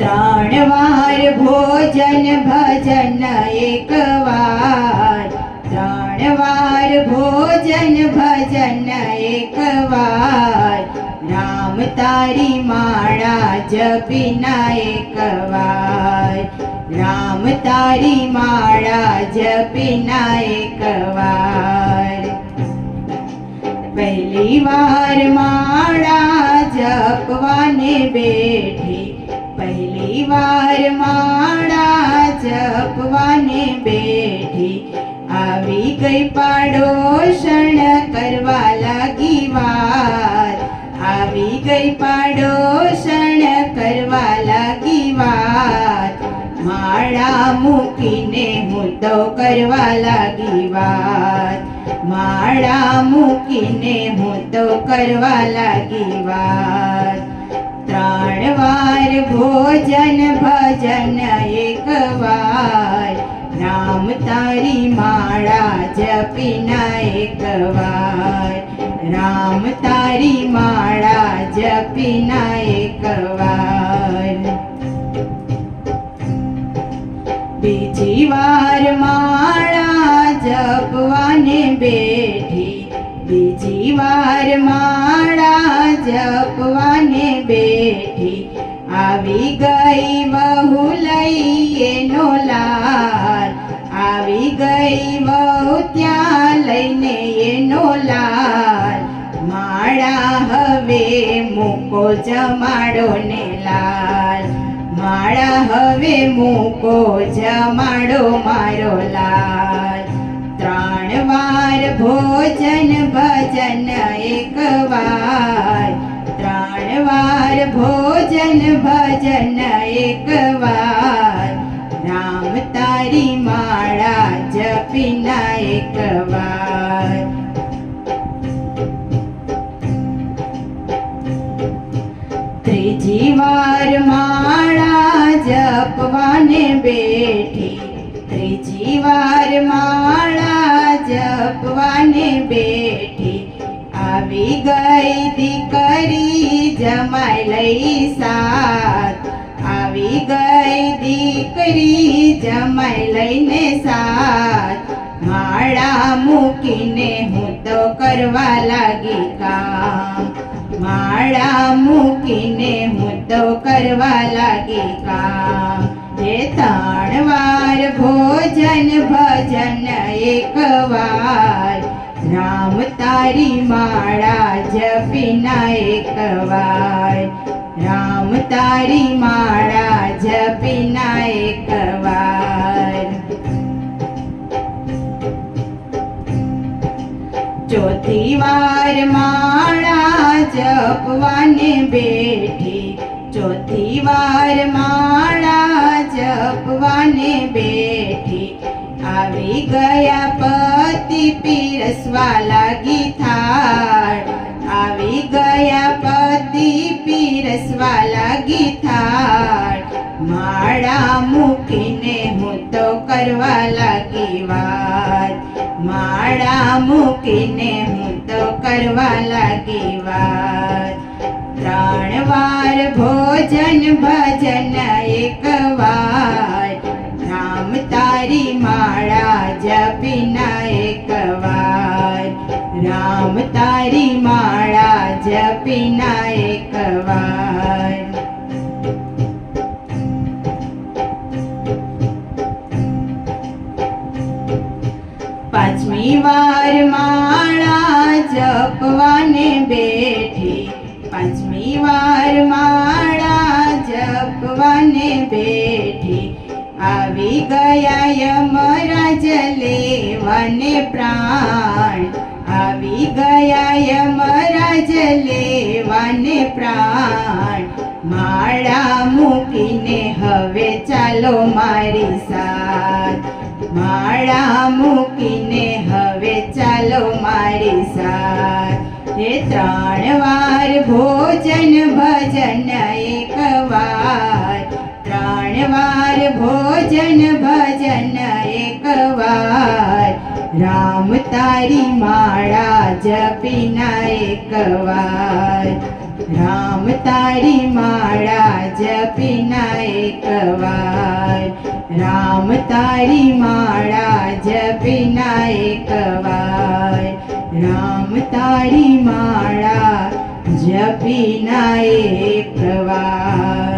ત્રણ વાર ભોજન ભજન એક વાર, ત્રણ વાર ભોજન ભજન એક વાર, રામ તારી માળા જપીના એક વાર, રામ તારી માળા જપીના એક વાર. પહેલી વાર માળા જપવાને બેઠી, પહેલી વાર માળા જપવાને બેઠી, આવી ગઈ પાડોશણ કરવા લાગી વાત, આવી ગઈ પાડોશણ કરવા લાગી વાત, માળા મૂકીને હું તો કરવા લાગી વાત, માળા મૂકીને હું તો કરવા લાગી વાત. ત્રણ વાર ભોજન ભજન એક વાર, રામ તારી માળા જપીના એક વાર, રામ તારી માળા જપીના એક વાર. બીજી વાર માળા જપવાને બેઠી, બીજી વાર માળા જપવાને બેઠી, આવી ગઈ વહુ લઈ એનો લાલ, આવી ગઈ વહુ ત્યાં લઈને એનો લાલ, માળા હવે મૂકો જમાડો ને લાલ, માળા હવે મૂકો જમાડો મારો લાલ. ત્રણ વાર ભોજન ભજન એક વાર, ત્રણ વાર ભોજન ભજન એક વાર, રામ તારી માળા જપીના એક વાર. ત્રીજી વાર માળા જપવાને બેઠી, ત્રીજી વાર માળા જપવાને બેઠી, આવી ગઈ દીકરી જમાઈ લઈ સાથ, આવી ગઈ દીકરી જમાઈ લઈને સાથ, માળા મૂકીને હું તો કરવા લાગી કામ, માળા મૂકીને હું તો કરવા લાગી કામ. હે ત્રણ વાર ભોજન ભજન એક વાર, રામ તારી માળા જપીના એક વાર, રામ તારી માળા જપીના એક વાર. ચોથી વાર માળા જપવાને બેઠી, ચોથી વાર માળા જપવાને બેઠી, આવી ગયા પતિ પીરસવા લાગી થાળ, આવી ગયા પતિ પીરસવા લાગી થાળ, માળા મૂકીને હું તો કરવા લાગી વાત, માળા મૂકીને હું તો કરવા લાગી વાત. ત્રણ વાર ભોજન ભજન એક વાર, રામ તારી માળા જપીના એક વાર, રામ તારી માળા જપીના એક વાર. પાંચમી વાર માળા જપવાને બેઠી, પાંચમી વાર માળા જપવાને બેઠી, આવી ગયા યમરાજ લેવાને પ્રાણ, આવી ગયા યમરાજ લેવાને પ્રાણ, માળા મૂકીને હવે ચાલો મારી સાથ, માળા મૂકીને હવે ચાલો મારી સાથ. હે ત્રણ વાર ભોજન ભજન એક વાર, ત્રણ વાર ભોજન ભજન એક વાર, રામ તારી માળા જપીના એક વાર, રામ તારી માળા જપીના એકવાર રામ તારી માળા જપીના એકવાર રામ તારી માળા જપીના એકવાર